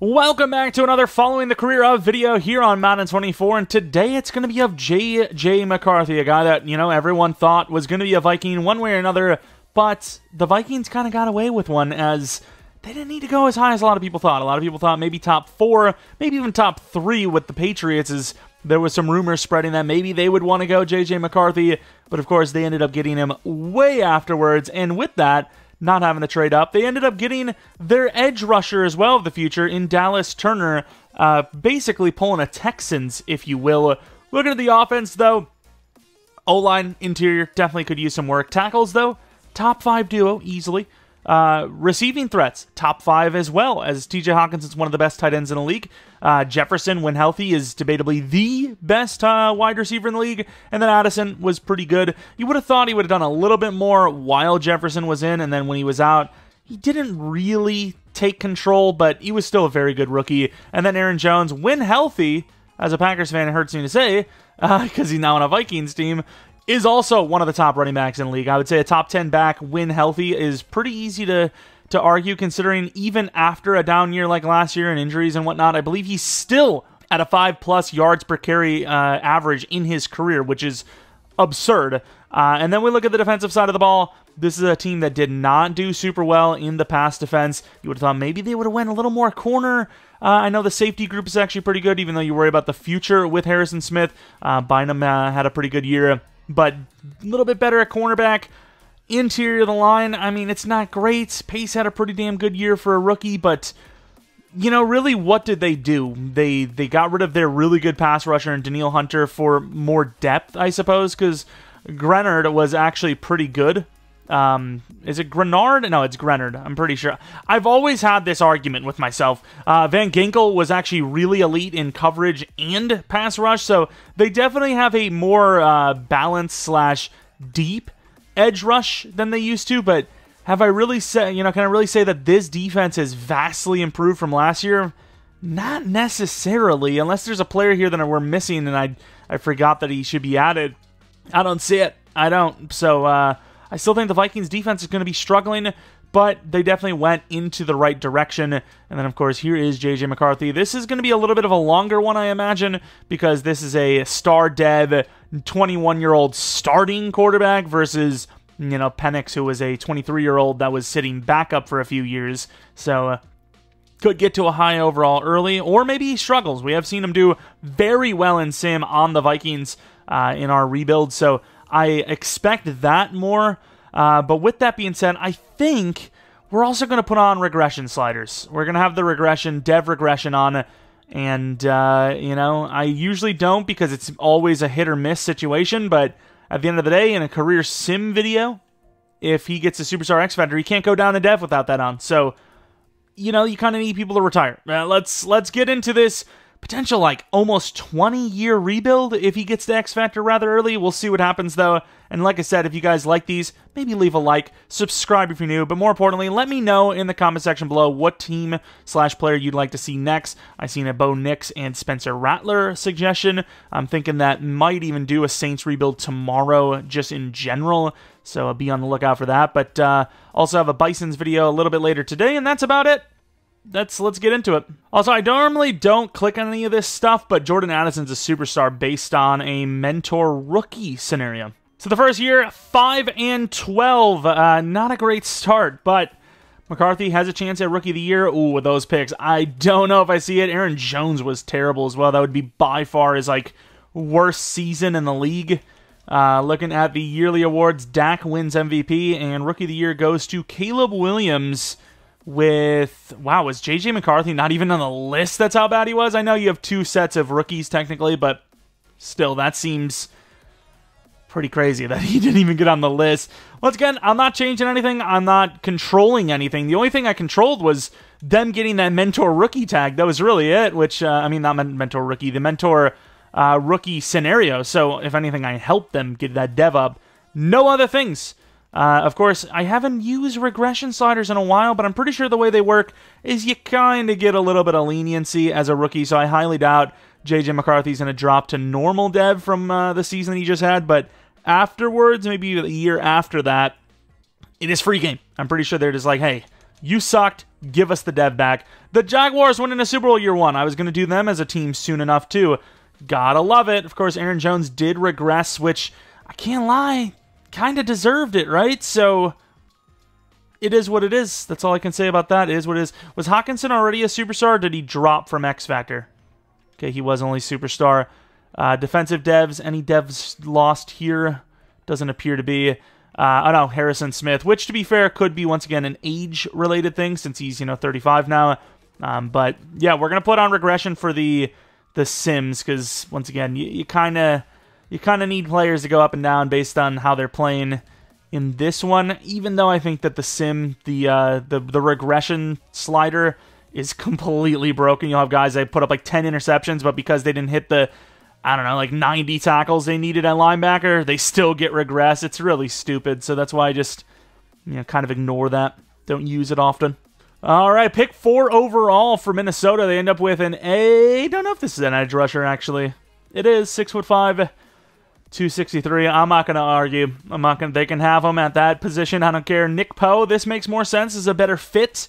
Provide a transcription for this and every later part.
Welcome back to another Following the Career of video here on Madden 24, and today it's going to be of JJ McCarthy, a guy that, everyone thought was going to be a Viking one way or another, but the Vikings kind of got away with one as they didn't need to go as high as a lot of people thought. A lot of people thought maybe top 4, maybe even top 3 with the Patriots, as there was some rumors spreading that maybe they would want to go JJ McCarthy, but of course they ended up getting him way afterwards, and with that, not having to trade up, they ended up getting their edge rusher as well of the future in Dallas Turner, basically pulling a Texans, if you will. Looking at the offense, though, O-line, interior, definitely could use some work. Tackles, though, top 5 duo, easily. Receiving threats, top 5 as well, as TJ Hawkinson's one of the best tight ends in the league. Jefferson, when healthy, is debatably the best wide receiver in the league, and then Addison was pretty good. You would have thought he would have done a little bit more while Jefferson was in, and then when he was out, he didn't really take control, but he was still a very good rookie. And then Aaron Jones, when healthy, as a Packers fan, it hurts me to say, because he's now on a Vikings team, is also one of the top running backs in the league. I would say a top 10 back when healthy is pretty easy to argue, considering even after a down year like last year and injuries and whatnot, I believe he's still at a 5+ yards per carry average in his career, which is absurd. And then we look at the defensive side of the ball. This is a team that did not do super well in the pass defense. You would have thought maybe they would have went a little more corner. I know the safety group is actually pretty good, even though you worry about the future with Harrison Smith. Bynum had a pretty good year, but a little bit better at cornerback. Interior of the line, I mean, it's not great. Pace had a pretty damn good year for a rookie, but, really, what did they do? They got rid of their really good pass rusher and Danielle Hunter for more depth, I suppose, because Grenard was actually pretty good. Is it Grenard? No, it's Grenard, I'm pretty sure. I've always had this argument with myself. Van Ginkel was actually really elite in coverage and pass rush, so they definitely have a more balanced / deep edge rush than they used to, but have I really said, can I really say that this defense has vastly improved from last year? Not necessarily, unless there's a player here that we're missing and I forgot that he should be added. I don't see it. I don't. So, I still think the Vikings defense is going to be struggling, but they definitely went into the right direction. And then, of course, here is JJ McCarthy. This is going to be a little bit of a longer one, I imagine, because this is a star dev, 21-year-old starting quarterback versus, Penix, who was a 23-year-old that was sitting backup for a few years. So, could get to a high overall early, or maybe he struggles. We have seen him do very well in sim on the Vikings in our rebuild, so I expect that more. But with that being said, I think we're also going to put on regression sliders. We're going to have the dev regression on, and, I usually don't because it's always a hit or miss situation, but at the end of the day, in a career sim video, if he gets a Superstar X Factor, he can't go down to dev without that on. So, you kind of need people to retire. Let's get into this potential, almost 20-year rebuild if he gets the X Factor rather early. We'll see what happens, though. And like I said, if you guys like these, maybe leave a like, subscribe if you're new, but more importantly, let me know in the comment section below what team / player you'd like to see next. I seen a Bo Nix and Spencer Rattler suggestion. I'm thinking that might even do a Saints rebuild tomorrow, just in general, so I'll be on the lookout for that. But also have a Bisons video a little bit later today, and that's about it. Let's get into it. Also, I normally don't click on any of this stuff, but Jordan Addison's a superstar based on a mentor rookie scenario. So the first year, 5-12. Not a great start, but McCarthy has a chance at Rookie of the Year. Ooh, with those picks, I don't know if I see it. Aaron Jones was terrible as well. That would be by far his worst season in the league. Looking at the yearly awards, Dak wins MVP, and Rookie of the Year goes to Caleb Williams. Was JJ McCarthy not even on the list? That's how bad he was. I know you have 2 sets of rookies technically, but still, that seems pretty crazy that he didn't even get on the list. Once again, I'm not changing anything. I'm not controlling anything. The only thing I controlled was them getting that mentor rookie tag. That was really it, which, not mentor rookie, the mentor rookie scenario. So if anything, I helped them get that dev up. No other things. Of course, I haven't used regression sliders in a while, but I'm pretty sure the way they work is you kind of get a little bit of leniency as a rookie, so I highly doubt JJ McCarthy's going to drop to normal dev from the season he just had, but afterwards, maybe a year after that, it is free game. I'm pretty sure they're just like, hey, You sucked. Give us the dev back. The Jaguars winning a Super Bowl year 1. I was going to do them as a team soon enough, too. Gotta love it. Of course, Aaron Jones did regress, which, I can't lie, kind of deserved it, right? So, it is what it is. That's all I can say about that. It is what it is. Was Hawkinson already a superstar, or did he drop from X Factor? Okay, he was only superstar. Defensive devs, any devs lost here? Doesn't appear to be. Oh no, Harrison Smith, which to be fair could be once again an age-related thing since he's 35 now. But yeah, we're gonna put on regression for the Sims because once again you kind of need players to go up and down based on how they're playing in this one. Even though I think that the Sim, the regression slider is completely broken. You'll have guys that put up like 10 interceptions, but because they didn't hit the, I don't know, like 90 tackles they needed at linebacker, they still get regress. It's really stupid, so that's why I just, kind of ignore that. Don't use it often. All right, pick 4 overall for Minnesota. They end up with I don't know if this is an edge rusher, actually. It is, 6'5", 263. I'm not going to argue. They can have him at that position. I don't care. Nick Poe, this makes more sense. Is a better fit.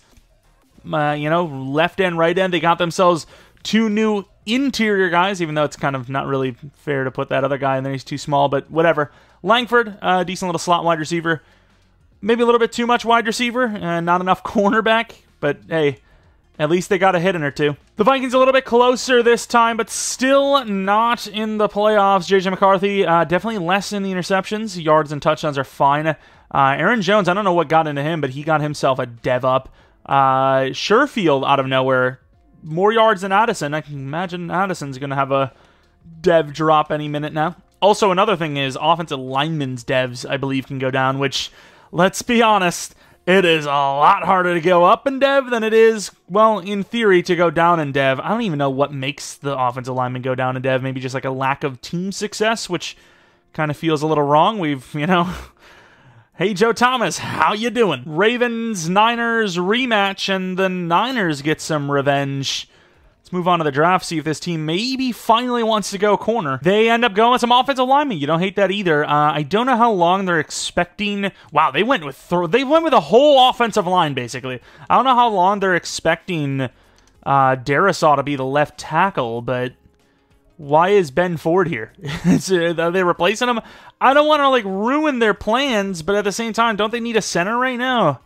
Left end, right end. They got themselves 2 new interior guys, even though it's kind of not really fair to put that other guy in there. He's too small, but whatever. Langford, decent little slot wide receiver. Maybe a little bit too much wide receiver and not enough cornerback, but hey, at least they got a hit in or two. The Vikings a little bit closer this time, but still not in the playoffs. JJ McCarthy, definitely less in the interceptions. Yards and touchdowns are fine. Aaron Jones, I don't know what got into him, but he got himself a dev up. Sherfield out of nowhere, more yards than Addison. I can imagine Addison's going to have a dev drop any minute now. Also, another thing is offensive linemen's devs, I believe, can go down, which, let's be honest, it is a lot harder to go up in dev than it is, well, in theory, to go down in dev. I don't even know what makes the offensive lineman go down in dev. Maybe just like a lack of team success, which kind of feels a little wrong. We've, Hey, Joe Thomas, how you doing? Ravens-Niners rematch, and the Niners get some revenge. Let's move on to the draft, see if this team maybe finally wants to go corner. They end up going with some offensive linemen. You don't hate that either. I don't know how long they're expecting. Wow, they went with a whole offensive line, basically. I don't know how long they're expecting Darisaw to be the left tackle, but why is Ben Ford here? Are they replacing him? I don't want to ruin their plans, but at the same time, don't they need a center right now?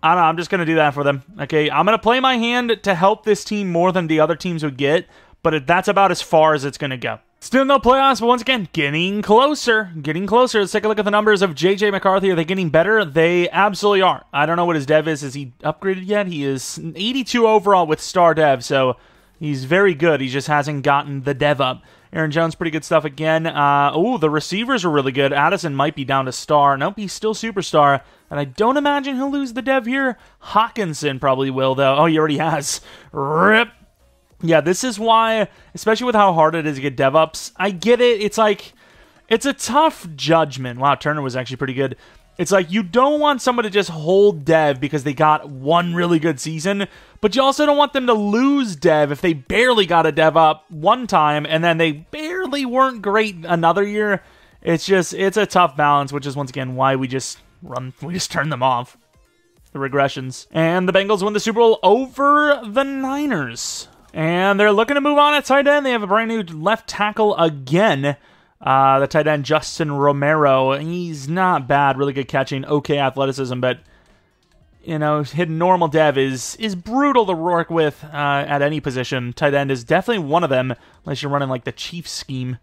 I don't know, I'm just going to do that for them. Okay, I'm going to play my hand to help this team more than the other teams would get, but that's about as far as it's going to go. Still no playoffs, but once again, getting closer. Getting closer. Let's take a look at the numbers of JJ McCarthy. Are they getting better? They absolutely are. I don't know what his dev is. Is he upgraded yet? He is 82 overall with star dev, so he's very good. He just hasn't gotten the dev up. Aaron Jones, pretty good stuff again. The receivers are really good. Addison might be down to star. Nope, he's still superstar. And I don't imagine he'll lose the dev here. Hawkinson probably will, though. Oh, he already has. RIP. Yeah, this is why, especially with how hard it is to get dev ups, I get it. It's a tough judgment. Wow, Turner was actually pretty good. It's like you don't want someone to just hold dev because they got one really good season, but you also don't want them to lose dev if they barely got a dev up one time and then they barely weren't great another year. It's a tough balance, which is once again why we just turn them off. The regressions. And the Bengals win the Super Bowl over the Niners. And they're looking to move on at tight end. They have a brand new left tackle again. The tight end, Justin Romero, he's not bad, really good catching, okay athleticism, but, hitting normal dev is brutal to work with at any position. Tight end is definitely one of them, unless you're running like the Chiefs scheme.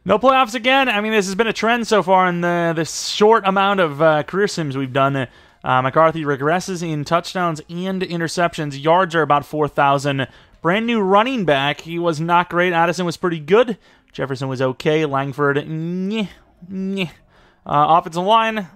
No playoffs again. I mean, this has been a trend so far in the short amount of career sims we've done. McCarthy regresses in touchdowns and interceptions. Yards are about 4,000. Brand new running back. He was not great. Addison was pretty good. Jefferson was okay. Langford, offensive line,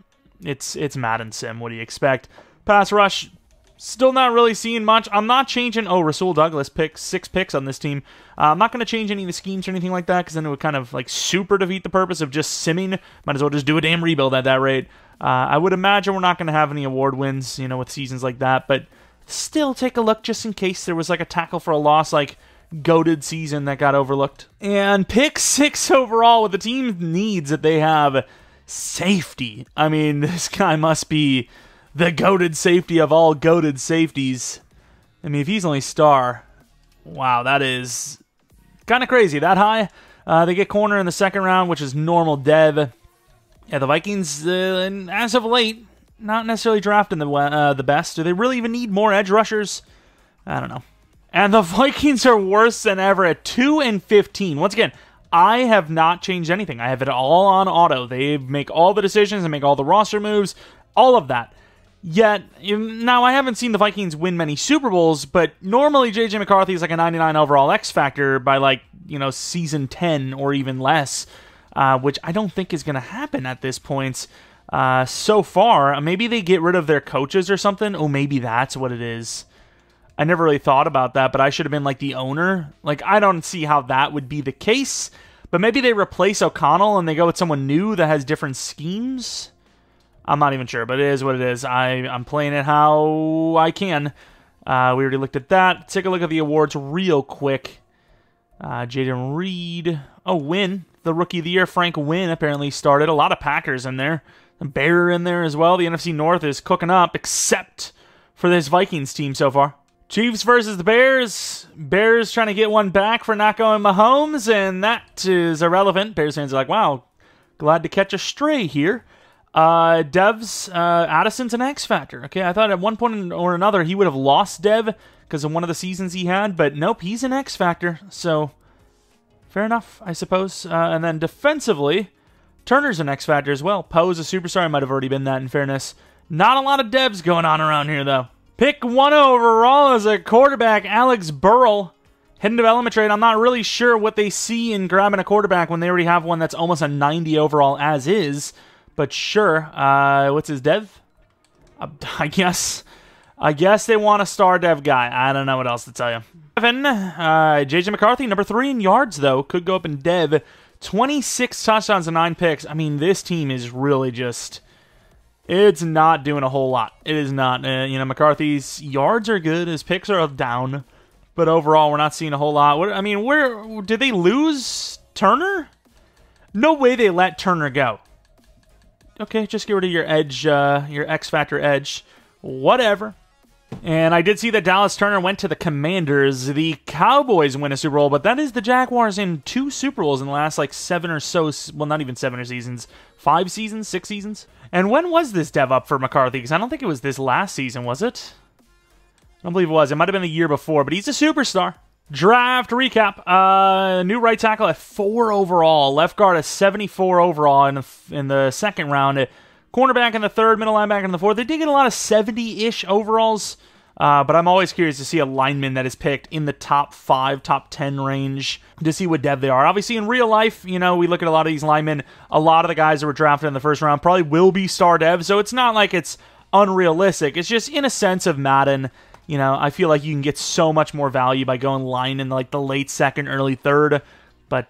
it's Madden sim. What do you expect? Pass rush, still not really seeing much. I'm not changing. Oh, Rasul Douglas picked 6 picks on this team. I'm not going to change any of the schemes or anything like that because then it would kind of super defeat the purpose of just simming. Might as well just do a damn rebuild at that rate. I would imagine we're not going to have any award wins, with seasons like that, but still take a look just in case there was a tackle for a loss goated season that got overlooked. And pick 6 overall with the team needs that they have. Safety. I mean, this guy must be the goated safety of all goated safeties. I mean, if he's only star, wow, that is kind of crazy. That high. They get corner in the second round, which is normal dev. Yeah, the Vikings, as of late, not necessarily drafting the best. Do they really even need more edge rushers? I don't know. And the Vikings are worse than ever at 2-15. Once again, I have not changed anything. I have it all on auto. They make all the decisions and make all the roster moves, all of that. Yet, now I haven't seen the Vikings win many Super Bowls, but normally JJ McCarthy is like a 99 overall X factor by season 10 or even less, which I don't think is going to happen at this point. So far, maybe they get rid of their coaches or something. Oh, maybe that's what it is. I never really thought about that, but I should have been like the owner. I don't see how that would be the case, but maybe they replace O'Connell and they go with someone new that has different schemes. I'm not even sure, but it is what it is. I'm playing it how I can. We already looked at that. Take a look at the awards real quick. Jaden Reed. Oh, Wynn. The Rookie of the Year, Frank Wynn, apparently started. A lot of Packers in there. A Bear in there as well. The NFC North is cooking up, except for this Vikings team so far. Chiefs versus the Bears. Bears trying to get one back for not going Mahomes, and that is irrelevant. Bears fans are like, wow, glad to catch a stray here. Dev's, Addison's an X Factor. Okay, I thought at one point or another he would have lost Dev because of one of the seasons he had, but nope, he's an X Factor, so fair enough, I suppose. And then defensively, Turner's an X Factor as well. Poe's a superstar. I might have already been that, in fairness. Not a lot of Devs going on around here, though. Pick 1 overall as a quarterback, Alex Burrell. Hidden development trade. I'm not really sure what they see in grabbing a quarterback when they already have one that's almost a 90 overall as is. But sure. What's his dev? I guess they want a star dev guy. I don't know what else to tell you. JJ McCarthy, number 3 in yards, though. Could go up in dev. 26 touchdowns and 9 picks. I mean, this team is really just... It's not doing a whole lot. It is not. McCarthy's yards are good. His picks are down. But overall, we're not seeing a whole lot. Where did they lose Turner? No way they let Turner go. Okay, just get rid of your edge, your X Factor edge. Whatever. And I did see that Dallas Turner went to the Commanders. The Cowboys win a Super Bowl, but that is the Jaguars in 2 Super Bowls in the last 7 or so, well, not even 7 or seasons, 5 seasons, 6 seasons. And when was this dev up for McCarthy? Because I don't think it was this last season, was it? I don't believe it was. It might have been the year before, but he's a superstar. Draft recap. New right tackle at 4 overall. Left guard at 74 overall in the second round. Cornerback in the 3rd, middle linebacker in the 4th. They did get a lot of 70-ish overalls, but I'm always curious to see a lineman that is picked in the top 5, top 10 range to see what dev they are. Obviously, in real life, we look at a lot of these linemen. A lot of the guys that were drafted in the 1st round probably will be star devs, so it's not like it's unrealistic. It's just in a sense of Madden. I feel like you can get so much more value by going line in the late 2nd, early 3rd, but...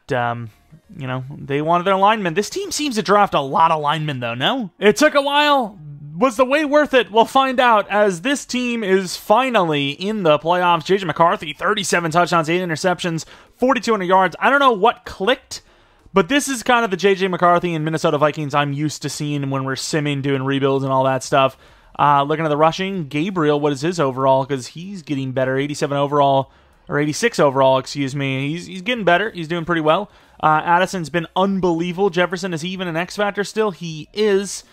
they wanted their linemen. This team seems to draft a lot of linemen, though, no? It took a while. Was the wait worth it? We'll find out, as this team is finally in the playoffs. JJ McCarthy, 37 touchdowns, 8 interceptions, 4,200 yards. I don't know what clicked, but this is kind of the JJ McCarthy and Minnesota Vikings I'm used to seeing when we're simming, doing rebuilds and all that stuff. Looking at the rushing, Gabriel, what is his overall? Because he's getting better, 87 overall, or 86 overall, excuse me. He's getting better. He's doing pretty well. Addison's been unbelievable. Jefferson, is he even an X Factor still? He is.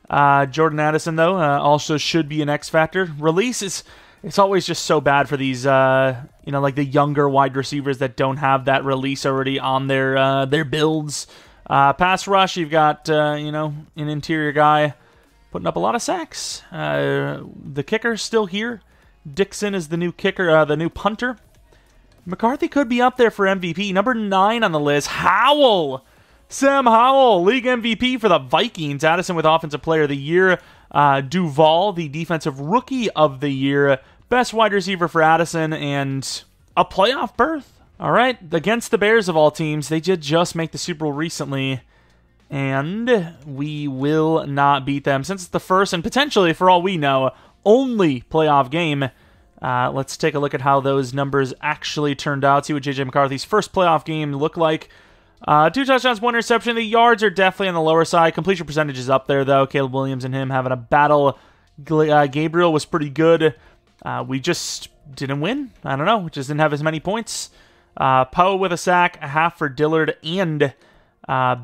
Jordan Addison, though, also should be an X Factor. Release it's always just so bad for these, the younger wide receivers that don't have that release already on their builds. Pass rush, you've got, an interior guy putting up a lot of sacks. The kicker's still here. Dixon is the new kicker, the new punter. McCarthy could be up there for MVP. Number 9 on the list, Howell. Sam Howell, league MVP for the Vikings. Addison with Offensive Player of the Year. Duval, the Defensive Rookie of the Year. Best wide receiver for Addison, and a playoff berth. All right, against the Bears of all teams. They did just make the Super Bowl recently, and we will not beat them. Since it's the first, and potentially, for all we know, only playoff game, let's take a look at how those numbers actually turned out. See what JJ McCarthy's first playoff game looked like. 2 touchdowns, 1 interception. The yards are definitely on the lower side. Completion percentage is up there, though. Caleb Williams and him having a battle. Gabriel was pretty good. We just didn't win. I don't know. We just didn't have as many points. Poe with a sack, a half for Dillard and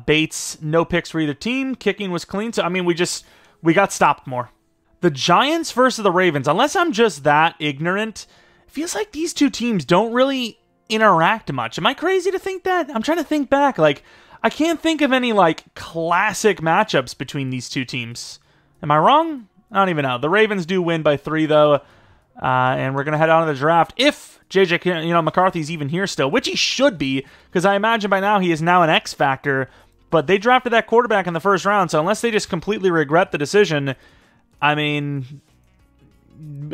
Bates. No picks for either team. Kicking was clean. So, I mean, we got stopped more. The Giants versus the Ravens. Unless I'm just that ignorant, it feels like these two teams don't really interact much. Am I crazy to think that? I'm trying to think back. Like, I can't think of any, like, classic matchups between these two teams. Am I wrong? I don't even know. The Ravens do win by 3, though. And we're going to head on to the draft. If JJ McCarthy's even here still, which he should be, because I imagine by now he is now an X factor. But they drafted that quarterback in the first round, so unless they just completely regret the decision, I mean,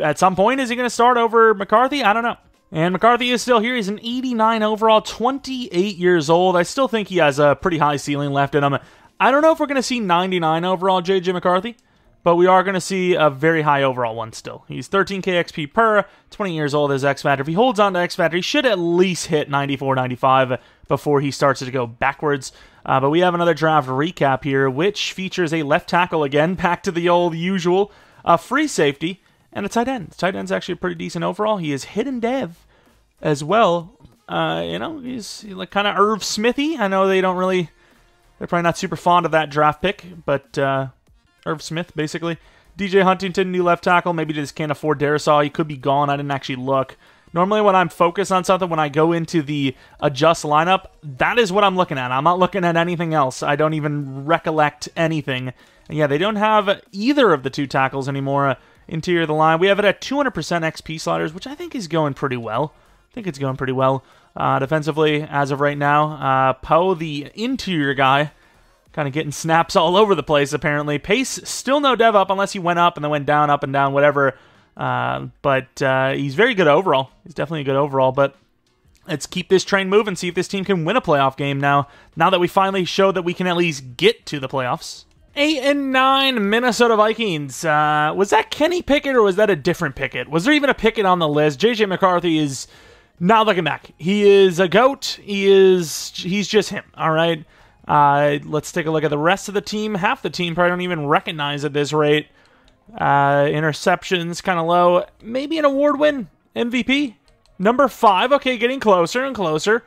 at some point, is he going to start over McCarthy? I don't know. And McCarthy is still here. He's an 89 overall, 28 years old. I still think he has a pretty high ceiling left in him. I don't know if we're going to see 99 overall JJ McCarthy, but we are going to see a very high overall one still. He's 13k XP per, 20 years old as X Factor. If he holds on to X Factor, he should at least hit 94, 95 before he starts to go backwards. But we have another draft recap here, which features a left tackle again, back to the old usual, a free safety, and a tight end. The tight end's actually a pretty decent overall. He is hidden dev as well. He's like kind of Irv Smithy. I know they're probably not super fond of that draft pick, but Irv Smith, basically. DJ Huntington, new left tackle. Maybe they just can't afford Darisaw. He could be gone. I didn't actually look. Normally when I'm focused on something, when I go into the adjust lineup, that is what I'm looking at. I'm not looking at anything else. I don't even recollect anything. And yeah, they don't have either of the two tackles anymore. Interior of the line. We have it at 200% XP sliders, which I think is going pretty well. Defensively, as of right now, Poe, the interior guy, kind of getting snaps all over the place, apparently. Pace, still no dev up, unless he went up and then went down, up and down, whatever. But he's very good overall. He's definitely a good overall, but let's keep this train moving, see if this team can win a playoff game now that we finally showed that we can at least get to the playoffs. 8-9 Minnesota Vikings. Was that Kenny Pickett or was that a different Pickett? Was there even a Pickett on the list? JJ McCarthy is, now looking back, he is a GOAT. He's just him, all right? Let's take a look at the rest of the team. Half the team probably don't even recognize at this rate. Interceptions, kind of low. Maybe an award win. MVP. Number 5. Okay, getting closer and closer.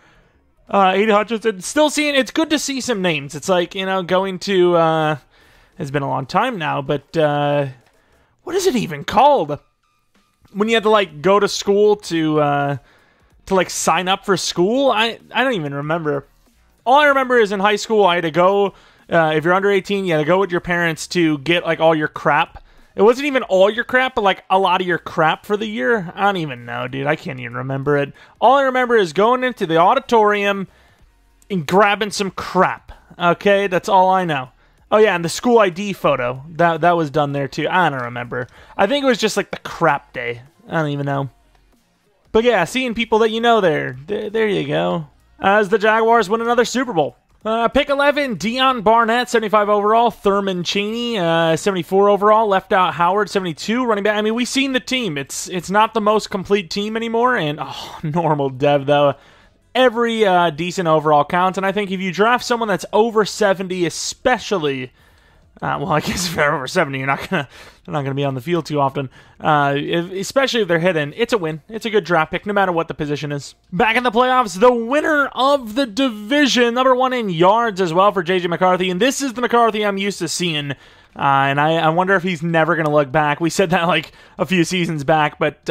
80 Hutchinson. Still seeing, it's good to see some names. It's like, going to, it's been a long time now, but, what is it even called? When you had to, like, go to school to like, sign up for school? I don't even remember. All I remember is in high school, I had to go, if you're under 18, you had to go with your parents to get, like, all your crap. It wasn't even all your crap, but, like, a lot of your crap for the year. I don't even know, dude. I can't even remember it. All I remember is going into the auditorium and grabbing some crap. Okay? That's all I know. Oh, yeah, and the school ID photo. That was done there, too. I don't remember. I think it was just, like, the crap day. I don't even know. But, yeah, seeing people that you know there. There you go. As the Jaguars win another Super Bowl. Pick 11, Dion Barnett, 75 overall. Thurman Cheney, 74 overall. Left out Howard, 72. Running back. I mean, we've seen the team. It's not the most complete team anymore. And, normal dev, though. Every decent overall counts. And I think if you draft someone that's over 70, especially... I guess if they're over 70, they're not gonna be on the field too often. Especially if they're hidden, it's a win. It's a good draft pick, no matter what the position is. Back in the playoffs, the winner of the division, number 1 in yards as well for JJ McCarthy, and this is the McCarthy I'm used to seeing. And I wonder if he's never gonna look back. We said that like a few seasons back, but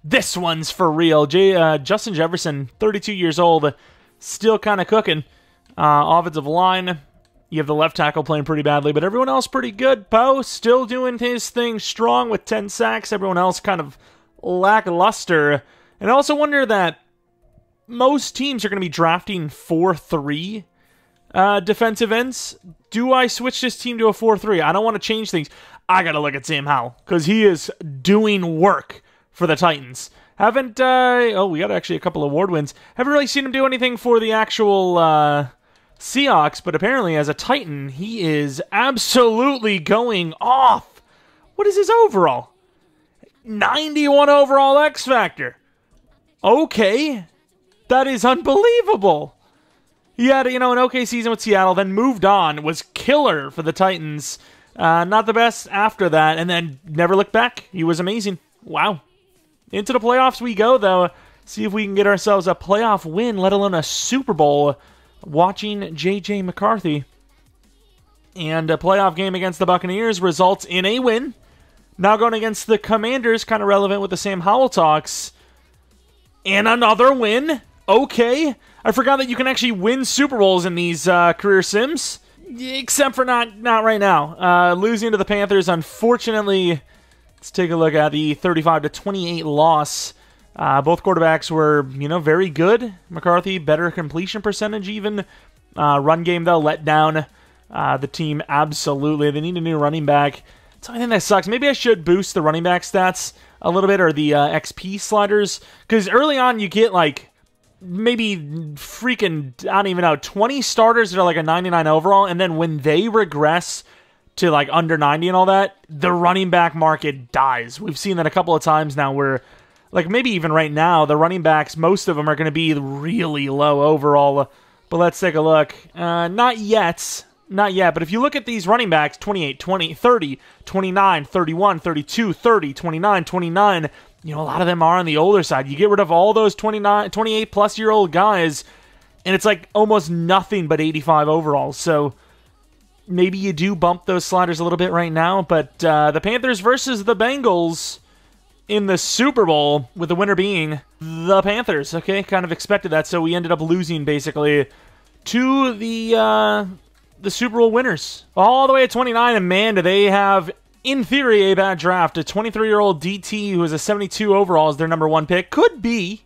this one's for real. Justin Jefferson, 32 years old, still kind of cooking. Offensive line. You have the left tackle playing pretty badly, but everyone else pretty good. Poe still doing his thing strong with 10 sacks. Everyone else kind of lackluster. And I also wonder that most teams are going to be drafting 4-3 defensive ends. Do I switch this team to a 4-3? I don't want to change things. I got to look at Sam Howell because he is doing work for the Titans. We got actually a couple of award wins. Haven't really seen him do anything for the actual... Seahawks, but apparently as a Titan, he is absolutely going off. What is his overall? 91 overall X Factor. Okay. That is unbelievable. He had, an okay season with Seattle, then moved on, was killer for the Titans. Not the best after that, and then never looked back. He was amazing. Wow. Into the playoffs we go, though. See if we can get ourselves a playoff win, let alone a Super Bowl, watching JJ McCarthy. And a playoff game against the Buccaneers results in a win. Now going against the Commanders, kind of relevant with the Sam Howell talks. And another win. Okay. I forgot that you can actually win Super Bowls in these career sims. Except for not right now. Losing to the Panthers, unfortunately. Let's take a look at the 35-28 loss. Both quarterbacks were, very good. McCarthy, better completion percentage even. Run game, though, let down the team absolutely. They need a new running back. That's the only thing that sucks. Maybe I should boost the running back stats a little bit, or the XP sliders. Because early on, you get, maybe freaking, I don't even know, 20 starters that are like a 99 overall, and then when they regress to under 90 and all that, the running back market dies. We've seen that a couple of times now where, maybe even right now, the running backs, most of them are going to be really low overall. But let's take a look. Not yet, but if you look at these running backs, 28, 20, 30, 29, 31, 32, 30, 29, 29, a lot of them are on the older side. You get rid of all those 29, 28-plus-year-old guys, and it's almost nothing but 85 overall. So maybe you do bump those sliders a little bit right now. But the Panthers versus the Bengals in the Super Bowl, with the winner being the Panthers. Okay, kind of expected that. So we ended up losing, basically, to the Super Bowl winners. All the way at 29, and man, do they have, in theory, a bad draft. A 23-year-old DT who is a 72 overall is their number one pick. Could be,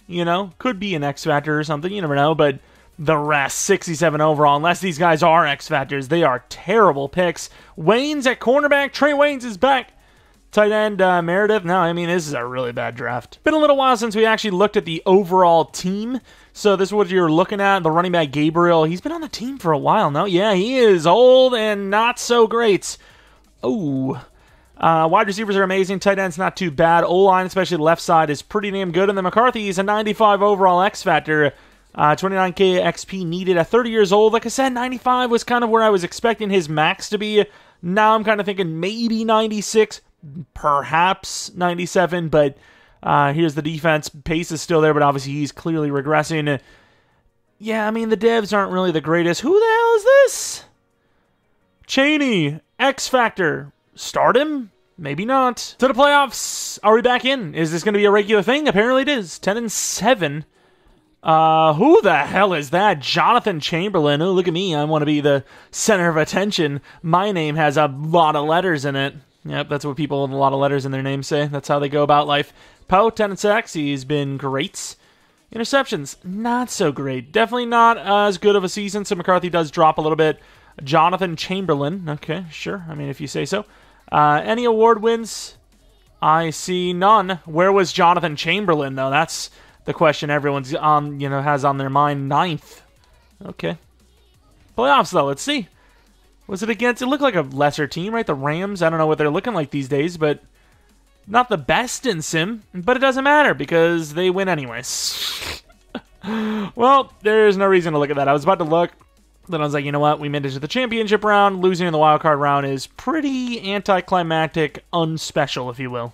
could be an X Factor or something. You never know, but the rest, 67 overall. Unless these guys are X Factors, they are terrible picks. Wayne's at cornerback. Trey Waynes is back. Tight end, Meredith. No, this is a really bad draft. Been a little while since we actually looked at the overall team. So this is what you're looking at. The running back, Gabriel. He's been on the team for a while now. Yeah, he is old and not so great. Oh. Wide receivers are amazing. Tight end's not too bad. O-line, especially the left side, is pretty damn good. And then McCarthy is a 95 overall X Factor. 29K XP needed at 30 years old. Like I said, 95 was kind of where I was expecting his max to be. Now I'm kind of thinking maybe 96, perhaps 97. But here's the defense. Pace is still there, but obviously he's clearly regressing. Yeah, the devs aren't really the greatest. Who the hell is this? Cheney, X Factor. Start him? Maybe not. To the playoffs. Are we back in? Is this going to be a regular thing? Apparently it is. 10-7. Who the hell is that? Jonathan Chamberlain. Oh, look at me. I want to be the center of attention. My name has a lot of letters in it. Yep, that's what people with a lot of letters in their names say. That's how they go about life. Poe, 10 sacks. He's been great. Interceptions, not so great. Definitely not as good of a season, so McCarthy does drop a little bit. Jonathan Chamberlain. Okay, sure. If you say so. Any award wins? I see none. Where was Jonathan Chamberlain, though? That's the question everyone's on, has on their mind. 9th. Okay. Playoffs, though. Let's see. Was it against? It looked like a lesser team, right? The Rams. I don't know what they're looking like these days, but not the best in Sim. But it doesn't matter because they win anyways. Well, there's no reason to look at that. I was about to look. Then I was like, you know what? We made it to the championship round. Losing in the wild card round is pretty anticlimactic, unspecial, if you will.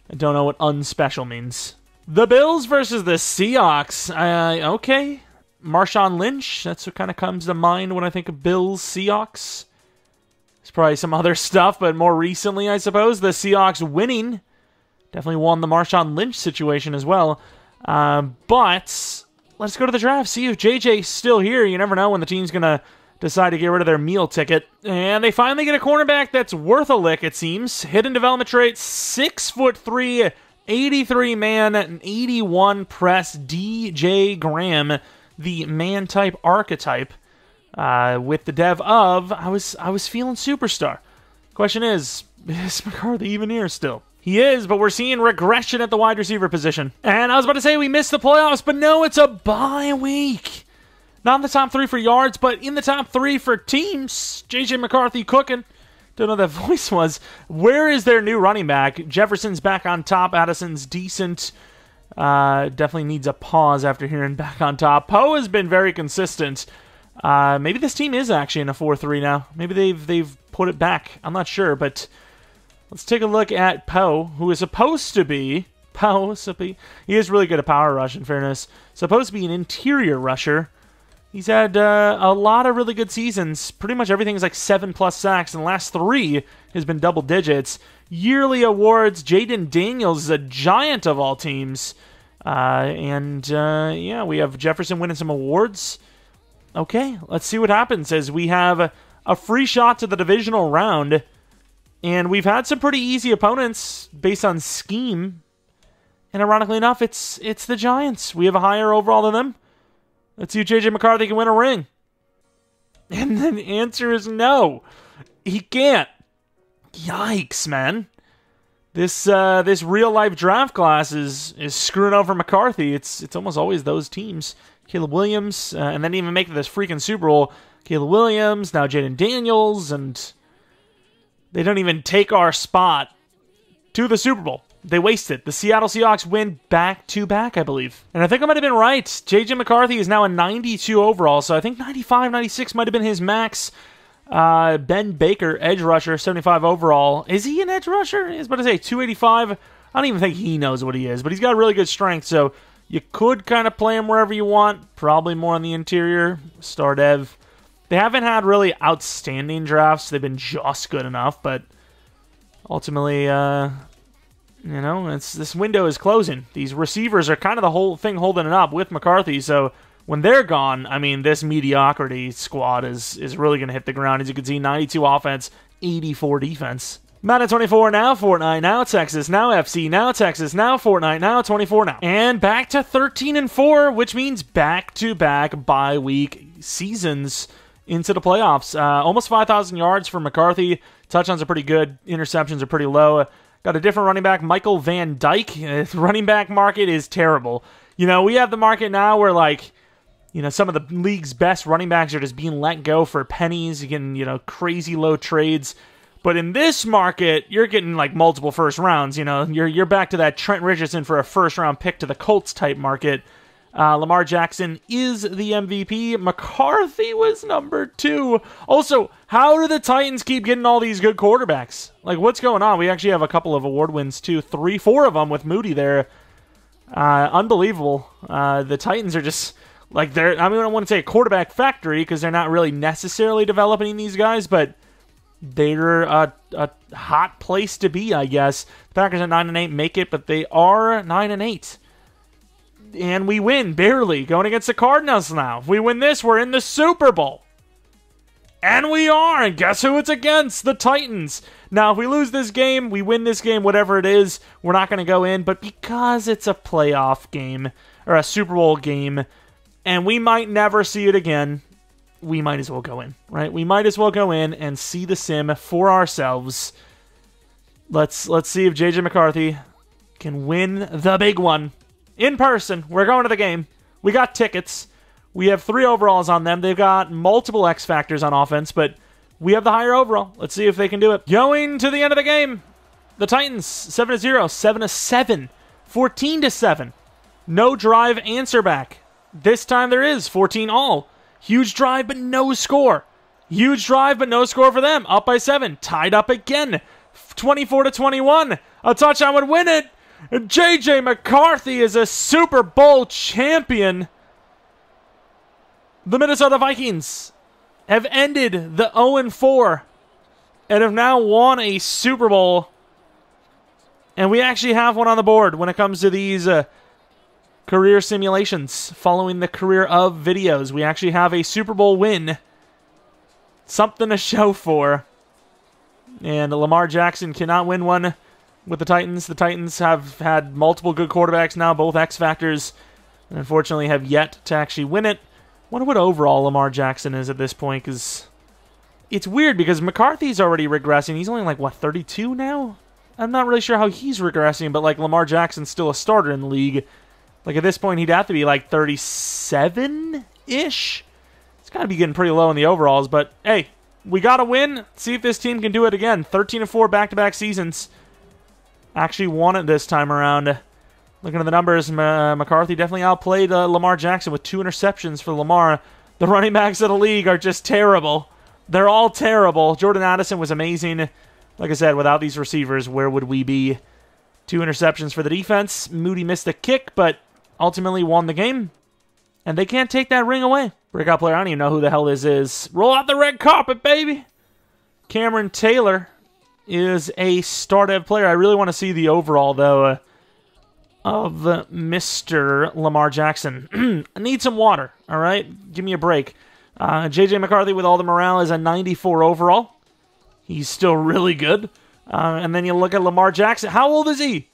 I don't know what unspecial means. The Bills versus the Seahawks. Okay. Marshawn Lynch. That's what kind of comes to mind when I think of Bills, Seahawks. There's probably some other stuff, but more recently, I suppose, the Seahawks winning. Definitely won the Marshawn Lynch situation as well. But let's go to the draft. See if JJ's still here. You never know when the team's going to decide to get rid of their meal ticket. And they finally get a cornerback that's worth a lick, it seems. Hidden development trait, 6'3", 83 man, and 81 press. DJ Graham, the man-type archetype, with the dev of I was feeling superstar. Question is McCarthy even here still? He is, but we're seeing regression at the wide receiver position. And I was about to say we missed the playoffs, but no, it's a bye week. Not in the top 3 for yards, but in the top 3 for teams. JJ McCarthy cooking. Don't know what that voice was. Where is their new running back? Jefferson's back on top. Addison's decent. Definitely needs a pause after hearing back on top. Poe has been very consistent. Maybe this team is actually in a 4-3 now. Maybe they've put it back. I'm not sure, but let's take a look at Poe, who is supposed to be... he is really good at power rush, in fairness. Supposed to be an interior rusher. He's had a lot of really good seasons. Pretty much everything is like 7+ sacks, and the last 3 has been double digits. Yearly awards, Jaden Daniels is a giant of all teams. Yeah, we have Jefferson winning some awards. Okay, let's see what happens as we have a free shot to the divisional round. And we've had some pretty easy opponents based on scheme. And ironically enough, it's the Giants. We have a higher overall than them. Let's see if JJ McCarthy can win a ring. And then the answer is no. He can't. Yikes, man. This real-life draft class is screwing over McCarthy. It's almost always those teams. Caleb Williams, and then even make it this freaking Super Bowl. Caleb Williams, now Jaden Daniels, and they don't even take our spot to the Super Bowl. They waste it. The Seattle Seahawks win back-to-back, I believe. And I think I might have been right. JJ McCarthy is now a 92 overall, so I think 95, 96 might have been his max. Ben Baker, edge rusher, 75 overall. Is he an edge rusher? I was about to say 285. I don't even think he knows what he is, but he's got really good strength, so you could kind of play him wherever you want. Probably more on the interior. Star dev. They haven't had really outstanding drafts. They've been just good enough, but ultimately, you know, this window is closing. These receivers are kind of the whole thing holding it up with McCarthy, so when they're gone, I mean, this mediocrity squad is really going to hit the ground. As you can see, 92 offense, 84 defense. Madden 24 now, Fortnite now, Texas now, FC now, Texas now, Fortnite now, 24 now. And back to 13-4, which means back-to-back bye-week seasons into the playoffs. Almost 5,000 yards for McCarthy. Touchdowns are pretty good. Interceptions are pretty low. Got a different running back, Michael Van Dyke. Running back market is terrible. You know, we have the market now where, like, you know, some of the league's best running backs are just being let go for pennies. You're getting, you know, crazy low trades. But in this market, you're getting, like, multiple first rounds. You know, you're back to that Trent Richardson for a first-round pick to the Colts type market. Lamar Jackson is the MVP. McCarthy was number 2. Also, how do the Titans keep getting all these good quarterbacks? Like, what's going on? We actually have a couple of award wins, too. 3, 4 of them with Moody there. Unbelievable. The Titans are just, like, I mean, I don't want to say a quarterback factory because they're not really necessarily developing these guys, but they're a hot place to be, I guess. The Packers at 9-8 make it, but they are 9-8. And we win, barely, going against the Cardinals now. If we win this, we're in the Super Bowl. And we are, and guess who it's against? The Titans. Now, if we lose this game, we win this game, whatever it is, we're not going to go in. But because it's a playoff game, or a Super Bowl game, and we might never see it again, we might as well go in, right? We might as well go in and see the sim for ourselves. Let's see if JJ McCarthy can win the big one. In person, we're going to the game. We got tickets. We have 3 overalls on them. They've got multiple X factors on offense, but we have the higher overall. Let's see if they can do it. Going to the end of the game. The Titans, 7-0, 7-7, 14-7. No drive answer back. This time there is 14 all. Huge drive, but no score. Huge drive, but no score for them. Up by 7. Tied up again. 24-21. A touchdown would win it. JJ McCarthy is a Super Bowl champion. The Minnesota Vikings have ended the 0-4 and have now won a Super Bowl. And we actually have one on the board when it comes to these career simulations following the career of videos. We actually have a Super Bowl win. Something to show for. And Lamar Jackson cannot win one with the Titans. The Titans have had multiple good quarterbacks now, both X Factors, and unfortunately have yet to actually win it. Wonder what overall Lamar Jackson is at this point, because it's weird because McCarthy's already regressing. He's only like, what, 32 now? I'm not really sure how he's regressing, but like Lamar Jackson's still a starter in the league. Like at this point, he'd have to be like 37-ish. It's got to be getting pretty low in the overalls, but hey, we got to win. See if this team can do it again. 13-4 back-to-back seasons. Actually won it this time around. Looking at the numbers, McCarthy definitely outplayed Lamar Jackson with 2 interceptions for Lamar. The running backs of the league are just terrible. They're all terrible. Jordan Addison was amazing. Like I said, without these receivers, where would we be? 2 interceptions for the defense. Moody missed a kick, but ultimately won the game. And they can't take that ring away. Breakout player, I don't even know who the hell this is. Roll out the red carpet, baby! Cameron Taylor is a start-ev player. I really want to see the overall, though, of Mr. Lamar Jackson. I need some water, all right? Give me a break. JJ McCarthy with all the morale is a 94 overall. He's still really good. And then you look at Lamar Jackson. How old is he?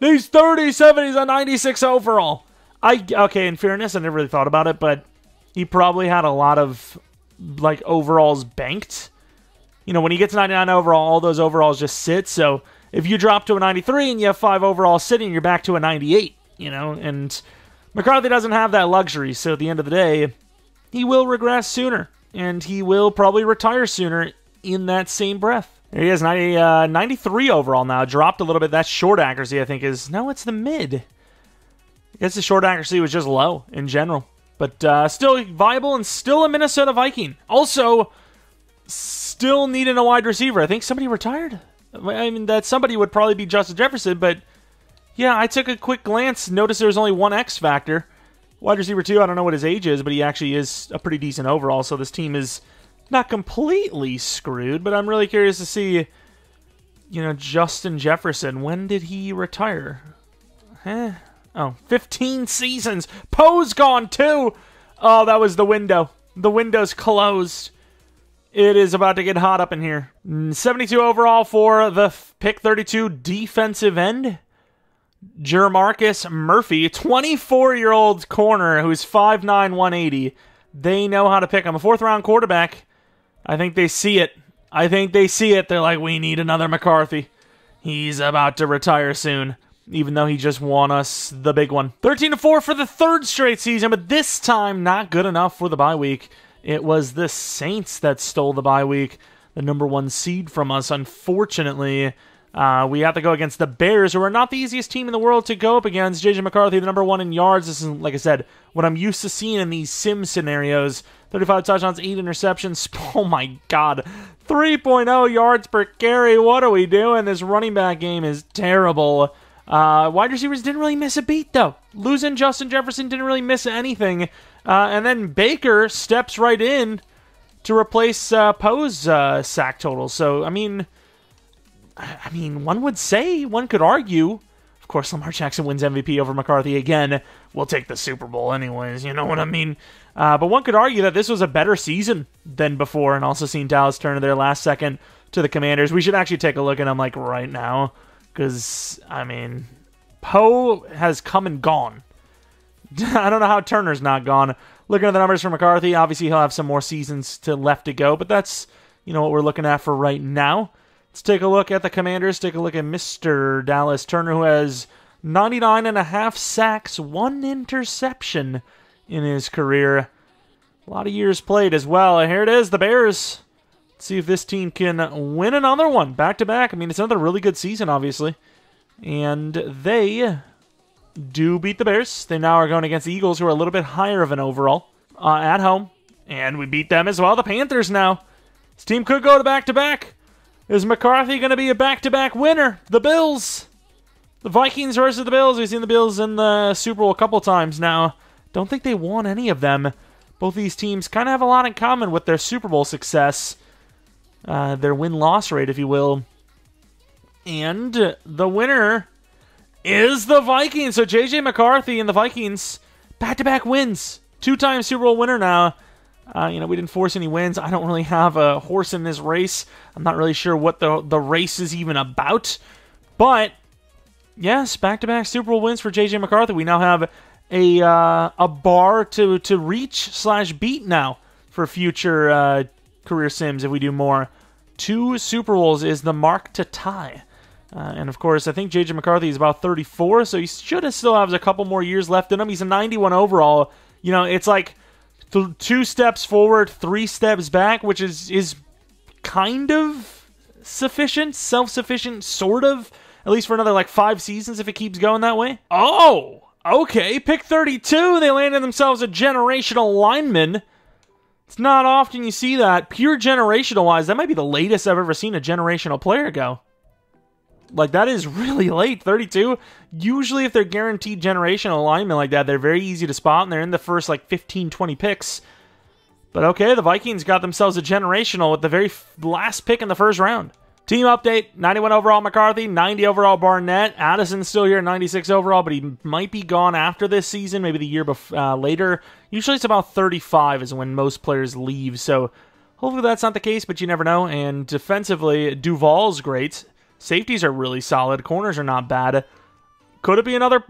He's 37. He's a 96 overall. Okay, in fairness, I never really thought about it, but he probably had a lot of like overalls banked. You know, when he gets 99 overall, all those overalls just sit. So if you drop to a 93 and you have 5 overalls sitting, you're back to a 98, you know. And McCarthy doesn't have that luxury. So at the end of the day, he will regress sooner. And he will probably retire sooner in that same breath. There he is, 93 overall now. Dropped a little bit. That short accuracy, I think, is... No, it's the mid. I guess the short accuracy was just low in general. But still viable and still a Minnesota Viking. Also, still needing a wide receiver. I think somebody retired. I mean, that somebody would probably be Justin Jefferson, but yeah, I took a quick glance, noticed there was only one X factor. Wide receiver 2, I don't know what his age is, but he actually is a pretty decent overall, so this team is not completely screwed, but I'm really curious to see, you know, Justin Jefferson. When did he retire? Oh, 15 seasons. Poe's gone too. Oh, that was the window. The window's closed. It is about to get hot up in here. 72 overall for the pick 32 defensive end. Jeromepkr, 24-year-old corner who's 5'9", 180. They know how to pick him. A 4th-round quarterback. I think they see it. They're like, we need another McCarthy. He's about to retire soon, even though he just won us the big one. 13-4 for the 3rd straight season, but this time not good enough for the bye week. It was the Saints that stole the bye week, the number 1 seed from us, unfortunately. We have to go against the Bears, who are not the easiest team in the world to go up against. JJ McCarthy, the number 1 in yards. This is, like I said, what I'm used to seeing in these sim scenarios. 35 touchdowns, 8 interceptions. Oh my god. 3.0 yards per carry. What are we doing? This running back game is terrible. Wide receivers didn't really miss a beat, though. Losing Justin Jefferson didn't really miss anything. And then Baker steps right in to replace Poe's sack total. So, I mean, one would say, one could argue, of course, Lamar Jackson wins MVP over McCarthy again. We'll take the Super Bowl anyways, you know what I mean? But one could argue that this was a better season than before, and also seen Dallas turn to their last second to the Commanders. We should actually take a look at them, like, right now, because, I mean, Poe has come and gone. I don't know how Turner's not gone. Looking at the numbers for McCarthy, obviously he'll have some more seasons left to go, but that's, you know, what we're looking at for right now. Let's take a look at the Commanders. Take a look at Mr. Dallas Turner, who has 99.5 sacks, 1 interception in his career. A lot of years played as well. And here it is, the Bears. Let's see if this team can win another one back-to-back. I mean, it's another really good season, obviously. And they do beat the Bears. They now are going against the Eagles, who are a little bit higher of an overall at home. And we beat them as well. The Panthers now. This team could go to back-to-back. Is McCarthy going to be a back-to-back winner? The Bills. The Vikings versus the Bills. We've seen the Bills in the Super Bowl a couple times now. Don't think they won any of them. Both these teams kind of have a lot in common with their Super Bowl success. Their win-loss rate, if you will. And the winner is the Vikings. So JJ McCarthy and the Vikings, back-to-back wins. 2-time Super Bowl winner now. You know, we didn't force any wins. I don't really have a horse in this race. I'm not really sure what the race is even about. But, yes, back-to-back Super Bowl wins for JJ McCarthy. We now have a bar to reach/beat now for future career sims if we do more. 2 Super Bowls is the mark to tie. And, of course, I think J.J. McCarthy is about 34, so he should still have a couple more years left in him. He's a 91 overall. You know, it's like 2 steps forward, 3 steps back, which is kind of sufficient, self-sufficient, sort of, at least for another, like, 5 seasons if it keeps going that way. Oh, okay, pick 32. They landed themselves a generational lineman. It's not often you see that. Pure generational-wise, that might be the latest I've ever seen a generational player go. Like, that is really late, 32. Usually, if they're guaranteed generational alignment like that, they're very easy to spot, and they're in the first, like, 15, 20 picks. But okay, the Vikings got themselves a generational with the very last pick in the first round. Team update, 91 overall McCarthy, 90 overall Barnett. Addison's still here, 96 overall, but he might be gone after this season, maybe the year later. Usually it's about 35 is when most players leave, so hopefully that's not the case, but you never know. And defensively, Duval's great. Safeties are really solid. Corners are not bad. Could it be another,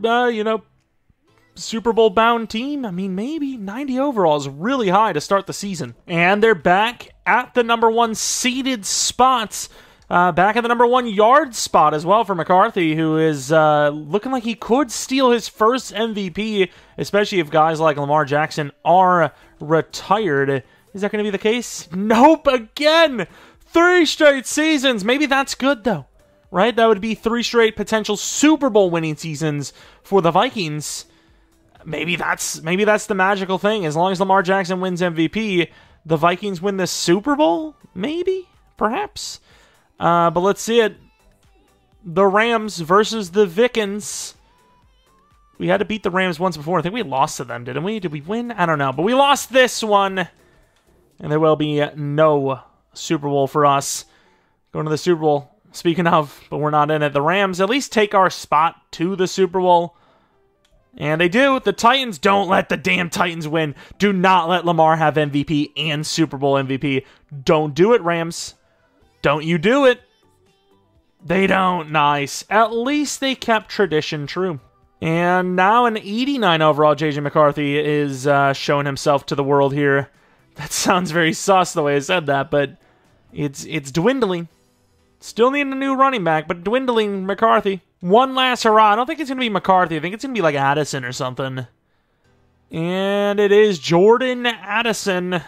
Super Bowl bound team? I mean, maybe. 90 overall is really high to start the season. And they're back at the number 1 seeded spots. Back at the number 1 yard spot as well for McCarthy, who is looking like he could steal his first MVP, especially if guys like Lamar Jackson are retired. Is that going to be the case? Nope, again! 3 straight seasons. Maybe that's good, though. Right? That would be 3 straight potential Super Bowl winning seasons for the Vikings. Maybe that's the magical thing. As long as Lamar Jackson wins MVP, the Vikings win the Super Bowl? Maybe? Perhaps? But let's see it. The Rams versus the Vikings. We had to beat the Rams once before. I think we lost to them, didn't we? Did we win? I don't know. But we lost this one. And there will be no Super Bowl for us. Going to the Super Bowl. Speaking of, but we're not in it. The Rams at least take our spot to the Super Bowl. And they do. The Titans, don't let the damn Titans win. Do not let Lamar have MVP and Super Bowl MVP. Don't do it, Rams. Don't you do it. They don't. Nice. At least they kept tradition true. And now an 89 overall JJ McCarthy is showing himself to the world here. That sounds very sus the way I said that, but it's dwindling. Still need a new running back, but dwindling McCarthy. One last hurrah. I don't think it's going to be McCarthy. I think it's going to be like Addison or something. And it is Jordan Addison.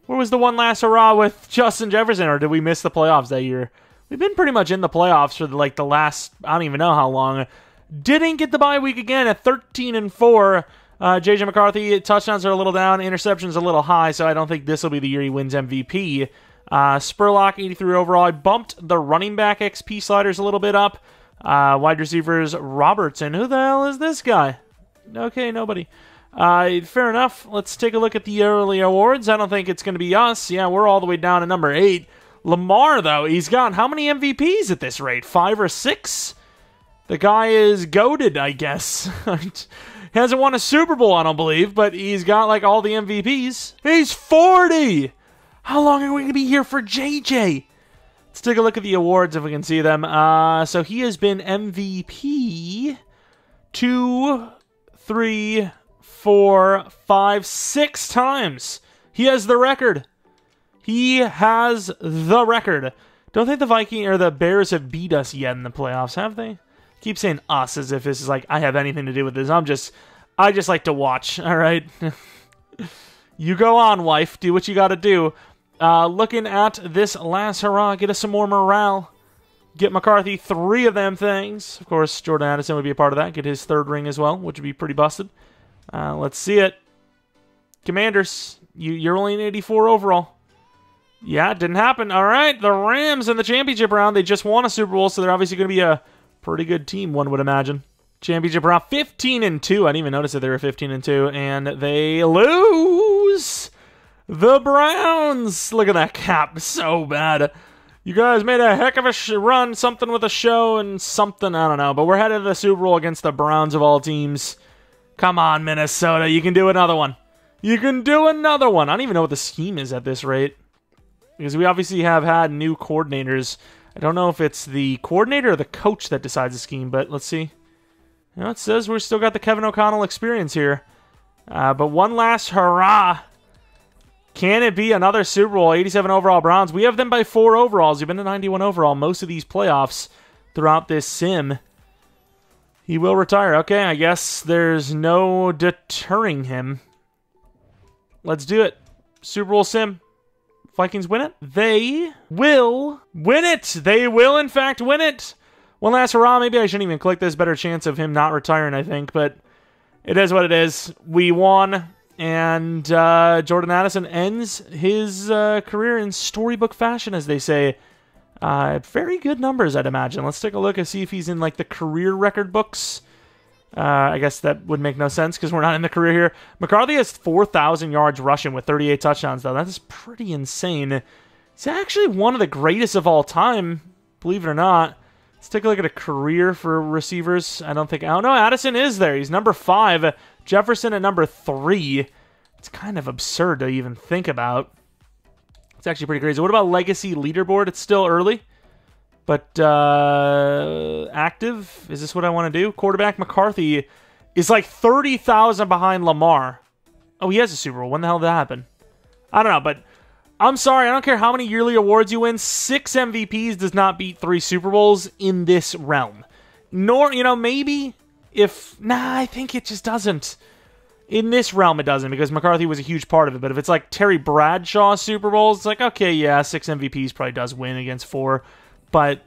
Where was the one last hurrah with Justin Jefferson, or did we miss the playoffs that year? We've been pretty much in the playoffs for the last, I don't even know how long. Didn't get the bye week again at 13-4. JJ McCarthy, touchdowns are a little down, interceptions a little high, so I don't think this will be the year he wins MVP. Spurlock, 83 overall. I bumped the running back XP sliders a little bit up. Wide receivers, Robertson. Who the hell is this guy? Okay, nobody. Fair enough. Let's take a look at the early awards. I don't think it's going to be us. Yeah, we're all the way down to number 8. Lamar, though, he's got how many MVPs at this rate? 5 or 6? The guy is goated, I guess. He hasn't won a Super Bowl, I don't believe, but he's got, like, all the MVPs. He's 40! How long are we going to be here for JJ? Let's take a look at the awards if we can see them. So he has been MVP 2, 3, 4, 5, 6 times. He has the record. He has the record. Don't think the Vikings or the Bears have beat us yet in the playoffs, have they? Keep saying us as if this is like I have anything to do with this. I just like to watch, all right? You go on, wife. Do what you got to do. Looking at this last hurrah, get us some more morale. Get McCarthy 3 of them things. Of course, Jordan Addison would be a part of that. Get his 3rd ring as well, which would be pretty busted. Let's see it. Commanders, you're only an 84 overall. Yeah, it didn't happen. All right, the Rams in the championship round. They just won a Super Bowl, so they're obviously going to be a pretty good team, one would imagine. Championship round, 15-2. I didn't even notice that they were 15-2, and they lose. The Browns. Look at that cap, so bad. You guys made a heck of a run, something with a show and something, I don't know. But we're headed to the Super Bowl against the Browns of all teams. Come on, Minnesota, you can do another one. You can do another one. I don't even know what the scheme is at this rate. Because we obviously have had new coordinators. I don't know if it's the coordinator or the coach that decides the scheme, but let's see. You know, it says we've still got the Kevin O'Connell experience here. But one last hurrah. Can it be another Super Bowl? 87 overall Browns. We have them by 4 overalls. You've been to 91 overall most of these playoffs throughout this sim. He will retire. Okay, I guess there's no deterring him. Let's do it. Super Bowl sim. Vikings win it? They will win it. They will, in fact, win it. One last hurrah. Maybe I shouldn't even click this. Better chance of him not retiring, I think. But it is what it is. We won. And Jordan Addison ends his career in storybook fashion, as they say. Very good numbers, I'd imagine. Let's take a look and see if he's in like the career record books. I guess that would make no sense because we're not in the career here. McCarthy has 4,000 yards rushing with 38 touchdowns, though. That is pretty insane. He's actually one of the greatest of all time, believe it or not. Let's take a look at a career for receivers. I don't think... Oh, no, Addison is there. He's number 5. Jefferson at number 3. It's kind of absurd to even think about. It's actually pretty crazy. What about legacy leaderboard? It's still early. But active, is this what I want to do? Quarterback McCarthy is like 30,000 behind Lamar. Oh, he has a Super Bowl. When the hell did that happen? I don't know, but I'm sorry. I don't care how many yearly awards you win. 6 MVPs does not beat 3 Super Bowls in this realm. Nor, maybe if... Nah, I think it just doesn't. In this realm, it doesn't, because McCarthy was a huge part of it. But if it's like Terry Bradshaw Super Bowls, it's like, okay, yeah, 6 MVPs probably does win against 4. But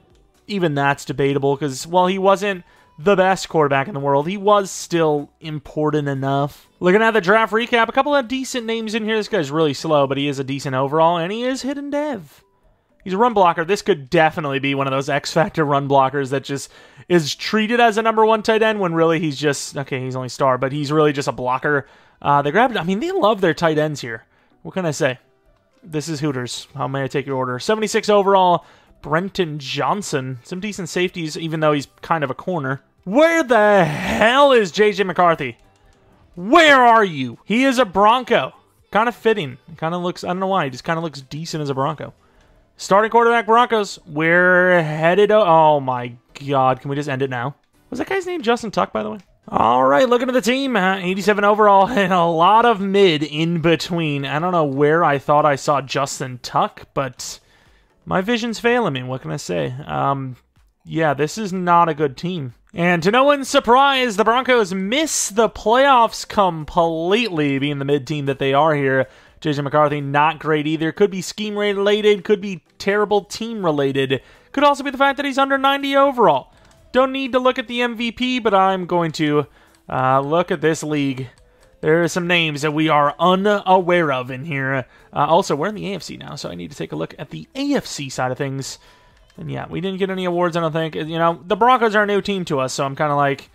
even that's debatable because, while he wasn't the best quarterback in the world, he was still important enough. Looking at the draft recap, a couple of decent names in here. This guy's really slow, but he is a decent overall, and he is hidden dev. He's a run blocker. This could definitely be one of those X-Factor run blockers that just is treated as a number 1 tight end when really he's just, okay, he's only star, but he's really just a blocker. They grabbed, they love their tight ends here. What can I say? This is Hooters. How may I take your order? 76 overall. Brenton Johnson. Some decent safeties, even though he's kind of a corner. Where the hell is JJ McCarthy? Where are you? He is a Bronco. Kind of fitting. Kind of looks, I don't know why, he just kind of looks decent as a Bronco. Starting quarterback Broncos. We're headed, oh my God. Can we just end it now? Was that guy's name Justin Tuck, by the way? All right, looking at the team. 87 overall and a lot of mid in between. I don't know where I thought I saw Justin Tuck, but... my vision's failing me, what can I say? Yeah, this is not a good team. And to no one's surprise, the Broncos miss the playoffs completely, being the mid-team that they are here. JJ McCarthy, not great either. Could be scheme-related, could be terrible team-related. Could also be the fact that he's under 90 overall. Don't need to look at the MVP, but I'm going to look at this league. There are some names that we are unaware of in here. Also, we're in the AFC now, so I need to take a look at the AFC side of things. And yeah, we didn't get any awards, I don't think. The Broncos are a new team to us, so I'm kind of like,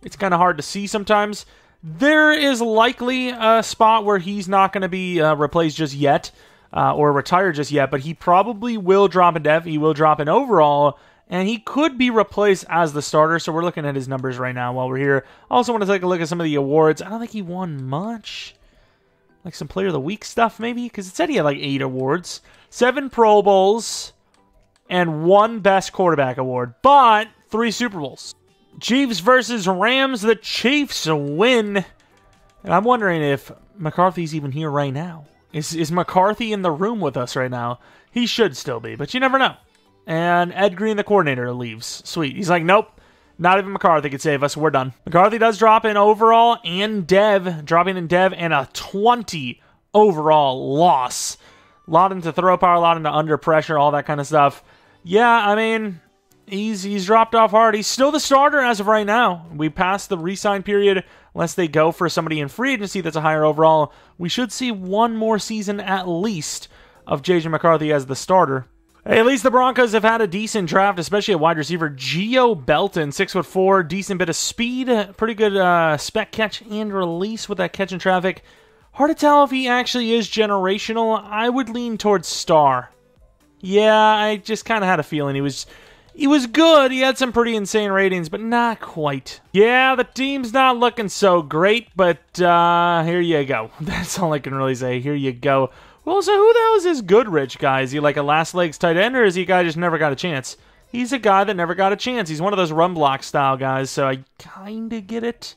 it's kind of hard to see sometimes. There is likely a spot where he's not going to be replaced just yet, or retired just yet, but he probably will drop in depth. He will drop in overall, and he could be replaced as the starter, so we're looking at his numbers right now while we're here. I also want to take a look at some of the awards. I don't think he won much. Like some Player of the Week stuff, maybe? Because it said he had like 8 awards. 7 Pro Bowls, and 1 Best Quarterback award, but 3 Super Bowls. Chiefs versus Rams. The Chiefs win. And I'm wondering if McCarthy's even here right now. Is McCarthy in the room with us right now? He should still be, but you never know. And Ed Green, the coordinator, leaves. Sweet. He's like, nope. Not even McCarthy could save us. We're done. McCarthy does drop in overall and dev. Dropping in dev and a 20 overall loss. A lot into throw power, a lot into under pressure, all that kind of stuff. Yeah, he's dropped off hard. He's still the starter as of right now. We passed the re-sign period. Unless they go for somebody in free agency that's a higher overall, we should see 1 more season at least of JJ McCarthy as the starter. Hey, at least the Broncos have had a decent draft, especially at wide receiver. Geo Belton, 6'4", decent bit of speed, pretty good spec catch and release with that catch in traffic. Hard to tell if he actually is generational. I would lean towards star. Yeah, I just kind of had a feeling he was good. He had some pretty insane ratings, but not quite. Yeah, the team's not looking so great, but here you go. That's all I can really say. Here you go. Well, so who the hell is this Goodrich guy? Is he like a last legs tight end, or is he a guy who just never got a chance? He's a guy that never got a chance. He's one of those run block style guys, so I kind of get it.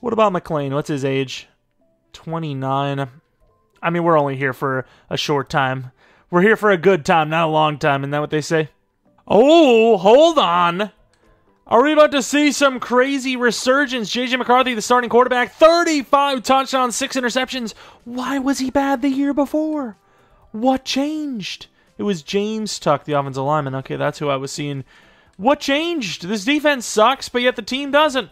What about McLean? What's his age? 29. We're only here for a short time. We're here for a good time, not a long time. Isn't that what they say? Oh, hold on. Are we about to see some crazy resurgence? JJ McCarthy, the starting quarterback, 35 touchdowns, 6 interceptions. Why was he bad the year before? What changed? It was James Tuck, the offensive lineman. Okay, that's who I was seeing. What changed? This defense sucks, but yet the team doesn't.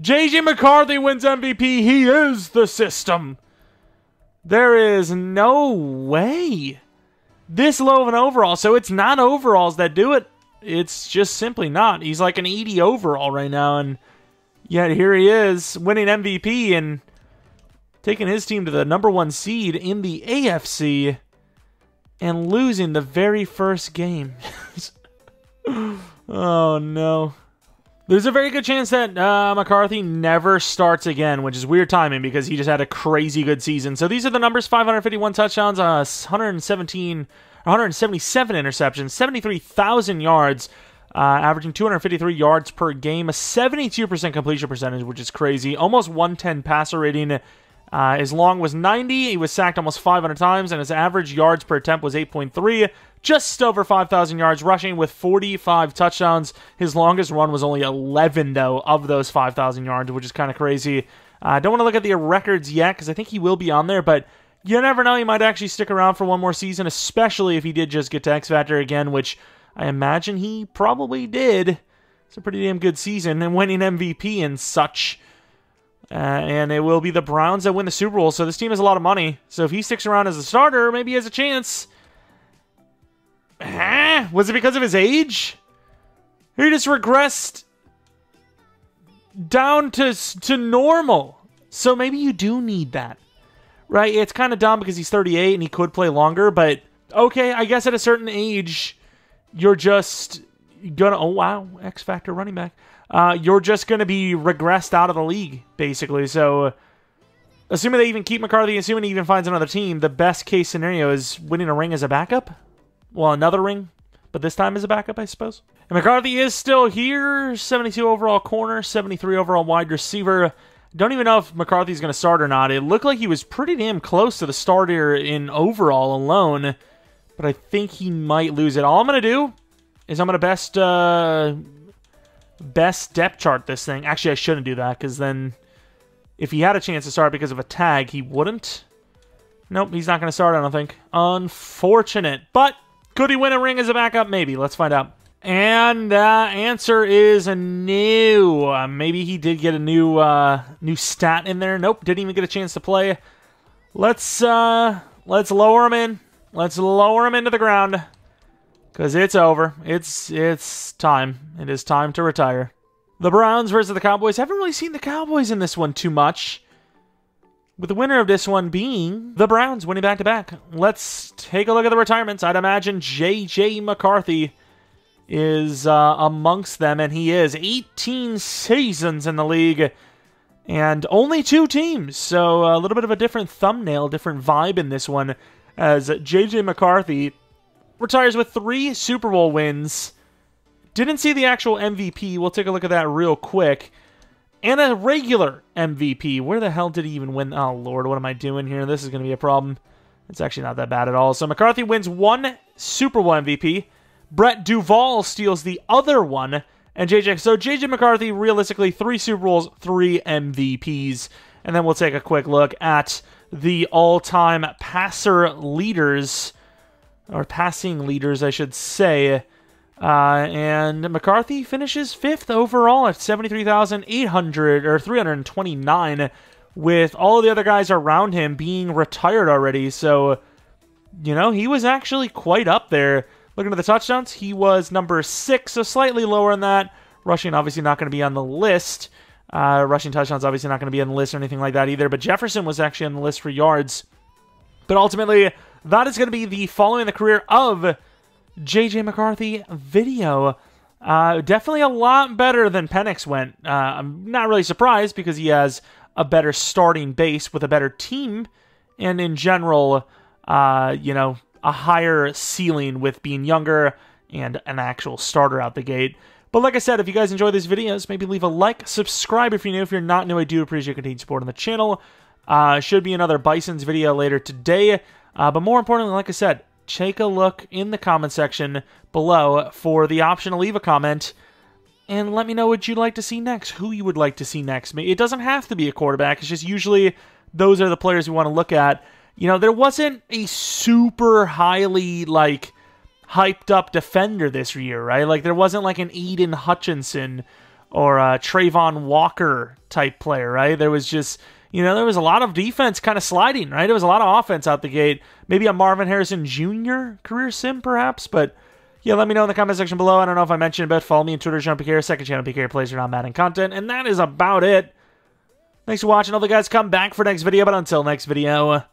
JJ McCarthy wins MVP. He is the system. There is no way. This low of an overall. So it's not overalls that do it. It's just simply not. He's like an 80 overall right now. And yet here he is winning MVP and taking his team to the #1 seed in the AFC and losing the very first game. Oh, no. There's a very good chance that McCarthy never starts again, which is weird timing because he just had a crazy good season. So these are the numbers: 551 touchdowns, 177 interceptions, 73,000 yards, averaging 253 yards per game, a 72% completion percentage, which is crazy. Almost 110 passer rating. His long was 90. He was sacked almost 500 times, and his average yards per attempt was 8.3. Just over 5,000 yards rushing with 45 touchdowns. His longest run was only 11, though, of those 5,000 yards, which is kind of crazy. I don't want to look at the records yet, because I think he will be on there, but you never know. He might actually stick around for one more season, especially if he did just get to X Factor again, which I imagine he probably did. It's a pretty damn good season, and winning MVP and such. And it will be the Browns that win the Super Bowl, so this team has a lot of money. So if he sticks around as a starter, maybe he has a chance. Was it because of his age? He just regressed down to normal. So maybe you do need that, right? It's kind of dumb because he's 38 and he could play longer, but okay, I guess at a certain age, you're just gonna, oh wow, X Factor running back. You're just going to be regressed out of the league, basically. So, assuming they even keep McCarthy, assuming he even finds another team, the best case scenario is winning a ring as a backup. Well, another ring, but this time as a backup, I suppose. And McCarthy is still here. 72 overall corner, 73 overall wide receiver. Don't even know if McCarthy's going to start or not. It looked like he was pretty damn close to the starter in overall alone, but I think he might lose it. All I'm going to do is I'm going to best depth chart this thing. Actually, I shouldn't do that, because then if he had a chance to start because of a tag, he wouldn't. Nope, he's not going to start, I don't think. Unfortunate. But could he win a ring as a backup? Maybe. Let's find out. And answer is a no. Maybe he did get a new stat in there. Nope, didn't even get a chance to play. Let's lower him in. Let's lower him into the ground. Because it's over. It's time. It is time to retire. The Browns versus the Cowboys. Haven't really seen the Cowboys in this one too much. With the winner of this one being the Browns winning back-to-back. Let's take a look at the retirements. I'd imagine JJ McCarthy is amongst them, and he is 18 seasons in the league and only 2 teams. So a little bit of a different thumbnail, different vibe in this one, as JJ McCarthy retires with 3 Super Bowl wins. Didn't see the actual MVP. We'll take a look at that real quick. And a regular MVP. Where the hell did he even win? Oh, Lord, what am I doing here? This is going to be a problem. It's actually not that bad at all. So McCarthy wins 1 Super Bowl MVP. Brett Duvall steals the other one. And JJ McCarthy, realistically, 3 Super Bowls, 3 MVPs. And then we'll take a quick look at the all-time passer leaders. Or passing leaders, I should say. And McCarthy finishes 5th overall at 73,800 or 329, with all of the other guys around him being retired already. So, you know, he was actually quite up there. Looking at the touchdowns, he was number 6, so slightly lower than that. Rushing, obviously not going to be on the list. Rushing touchdowns, obviously not going to be on the list or anything like that either. But Jefferson was actually on the list for yards. But ultimately, that is going to be the following the career of JJ McCarthy video. Definitely a lot better than Penix went. I'm not really surprised because he has a better starting base with a better team. And in general, you know, a higher ceiling with being younger and an actual starter out the gate. But like I said, if you guys enjoy these videos, maybe leave a like, subscribe if you're new. If you're not new, I do appreciate your continued support on the channel. Should be another Bison's video later today. But more importantly, like I said, take a look in the comment section below for the option to leave a comment and let me know what you'd like to see next, who you would like to see next. It doesn't have to be a quarterback. It's just usually those are the players we want to look at. You know, there wasn't a super highly, like, hyped up defender this year, right? Like, there wasn't like an Aiden Hutchinson or a Trayvon Walker type player, right? There was just, there was a lot of defense kind of sliding, right? It was a lot of offense out the gate. Maybe a Marvin Harrison Jr. career sim, perhaps, but yeah, let me know in the comment section below. I don't know if I mentioned it, but follow me on Twitter, Jeromepkr, second channel, PK plays or not Madden content, and that is about it. Thanks for watching. Hopefully, guys come back for next video, but until next video,